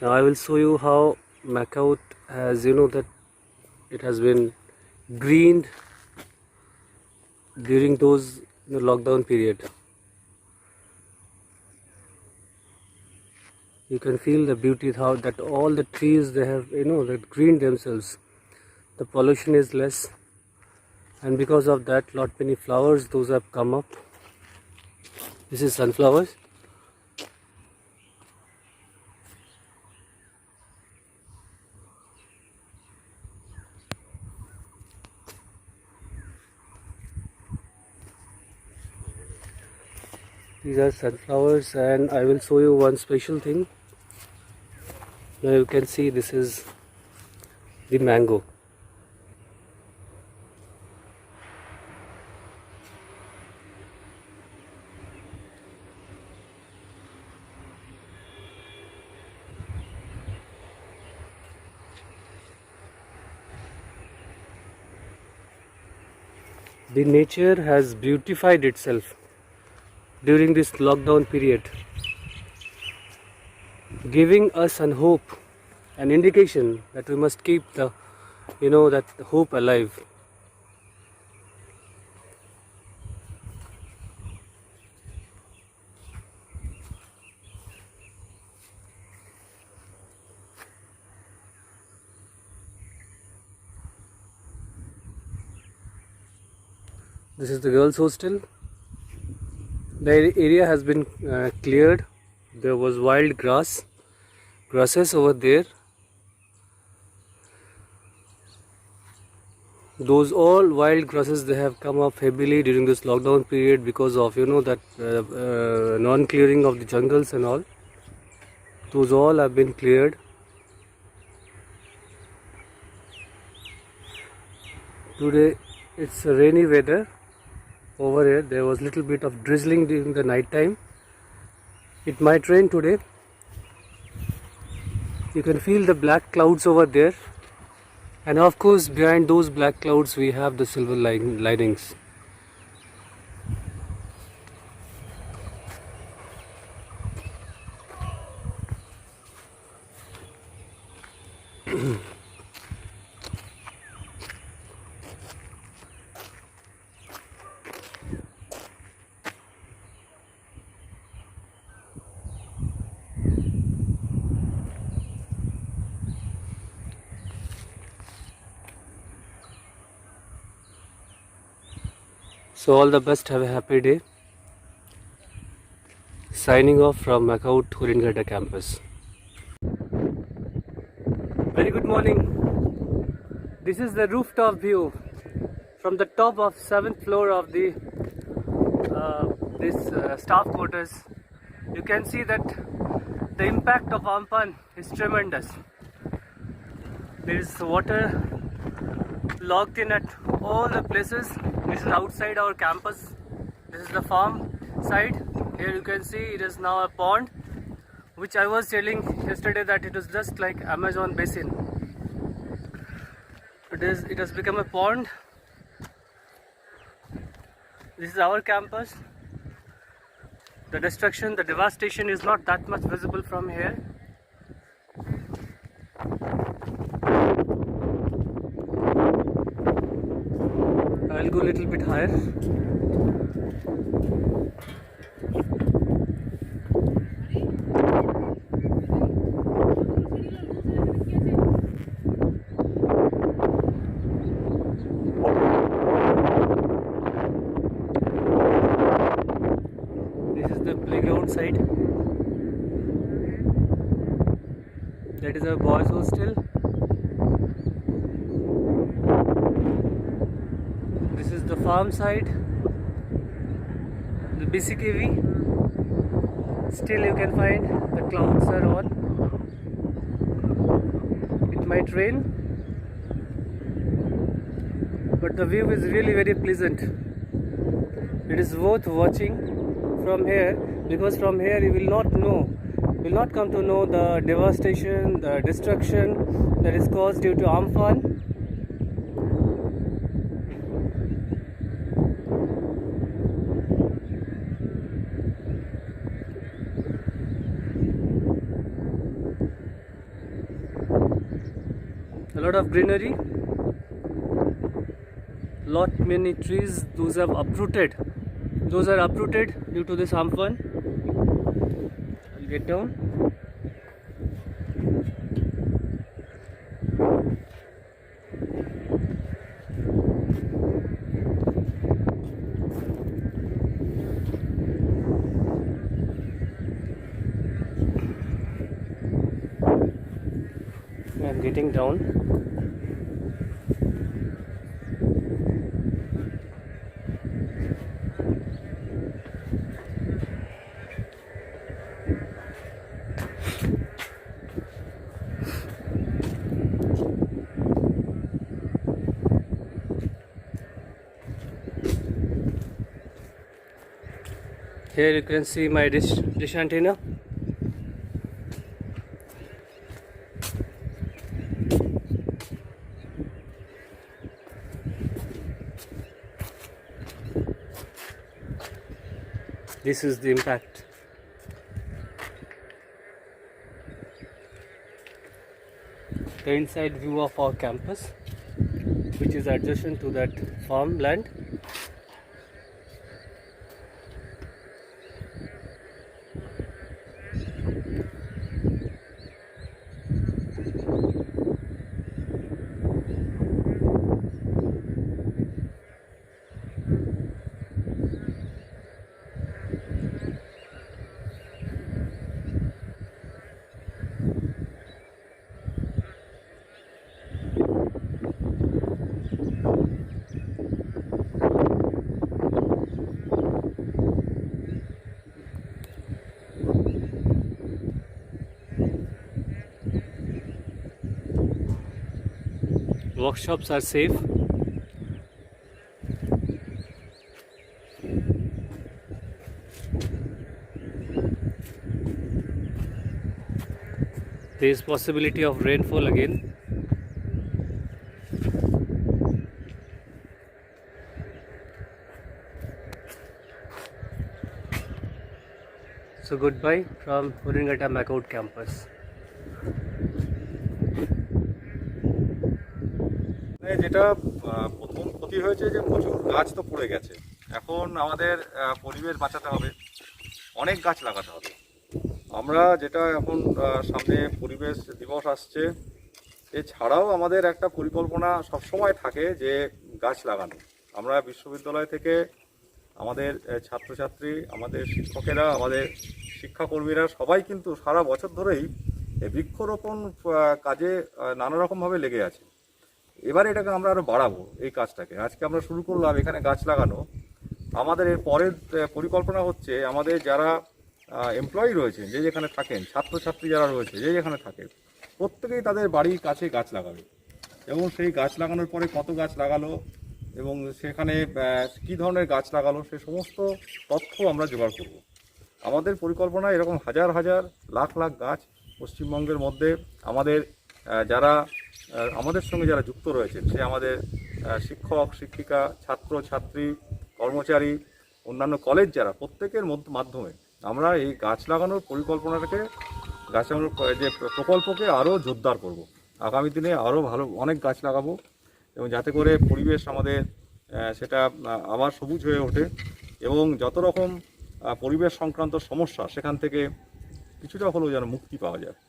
Now I will show you how Macau has, that it has been greened during those lockdown period. You can feel the beauty, how that all the trees they have, that greened themselves. The pollution is less, and because of that, lot many flowers those have come up. This is sunflowers. These are sunflowers, and I will show you one special thing. Now you can see this is the mango. The nature has beautified itself during this lockdown period, giving us an hope, an indication that we must keep the that hope alive. This is the girls hostel. The area has been cleared. There was wild grasses over there. Those all wild grasses they have come up heavily during this lockdown period because of that non-clearing of the jungles and all. Those all have been cleared. Today it's a rainy weather. Over here there was little bit of drizzling during the night time. It might rain today. You can feel the black clouds over there, and of course behind those black clouds we have the silver linings. So all the best, have a happy day. Signing off from Macau Thuringada campus. Very good morning. This is the rooftop view from the top of 7th floor of the staff quarters. You can see that the impact of Amphan is tremendous. There is water locked in at all the places. This is outside our campus. This is the farm side. Here you can see it is now a pond, which I was telling yesterday that it was just like Amazon basin. It has become a pond. This is our campus. The destruction, the devastation is not that much visible from here. I'll go a little bit higher. This is the playground side. That is our boys' hostel. This is the farm side, the BCKV. Still you can find the clouds are on. It might rain, but the view is really very pleasant. It is worth watching from here, because from here you will not come to know the devastation, the destruction that is caused due to Amphan. lot of greenery, lot many trees. Those are uprooted due to this Amphan. I'll get down. I'm getting down. Here you can see my dish antenna. This is the impact. The inside view of our campus, which is adjacent to that farmland. Workshops are safe. There is possibility of rainfall again. So goodbye from Horingata Macoud campus. যেটা প্রথম ক্ষতি হয়েছে যে প্রচুর গাছ তো পড়ে গেছে। এখন আমাদের পরিবেশ বাঁচাতে হবে, অনেক গাছ লাগাতে হবে। আমরা যেটা এখন সামনে পরিবেশ দিবস আসছে, এছাড়াও আমাদের একটা পরিকল্পনা সবসময় থাকে যে গাছ লাগানো। আমরা বিশ্ববিদ্যালয় থেকে আমাদের ছাত্রছাত্রী, আমাদের শিক্ষকেরা, আমাদের শিক্ষাকর্মীরা সবাই কিন্তু সারা বছর ধরেই বৃক্ষরোপণ কাজে নানা রকমভাবে লেগে আছে। এবারে এটাকে আমরা আরও বাড়াবো এই কাজটাকে। আজকে আমরা শুরু করলাম এখানে গাছ লাগানো। আমাদের এর পরের পরিকল্পনা হচ্ছে আমাদের যারা এমপ্লয়ি রয়েছেন, যে যেখানে থাকেন, ছাত্রছাত্রী যারা রয়েছে যে যেখানে থাকেন, প্রত্যেকেই তাদের বাড়ির কাছে গাছ লাগাবে এবং সেই গাছ লাগানোর পরে কত গাছ লাগালো এবং সেখানে কী ধরনের গাছ লাগালো সে সমস্ত তথ্য আমরা জোগাড় করব। আমাদের পরিকল্পনা এরকম হাজার হাজার লাখ লাখ গাছ পশ্চিমবঙ্গের মধ্যে আমাদের যারা আমাদের সঙ্গে যারা যুক্ত রয়েছেন, সে আমাদের শিক্ষক, শিক্ষিকা, ছাত্র, ছাত্রী, কর্মচারী, অন্যান্য কলেজ যারা, প্রত্যেকের মাধ্যমে আমরা এই গাছ লাগানোর পরিকল্পনাটাকে, গাছ লাগানোর যে প্রকল্পকে আরও জোরদার করব। আগামী দিনে আরও ভালো অনেক গাছ লাগাবো এবং যাতে করে পরিবেশ আমাদের সেটা আবার সবুজ হয়ে ওঠে এবং যত রকম পরিবেশ সংক্রান্ত সমস্যা সেখান থেকে কিছুটা হলেও যেন মুক্তি পাওয়া যায়।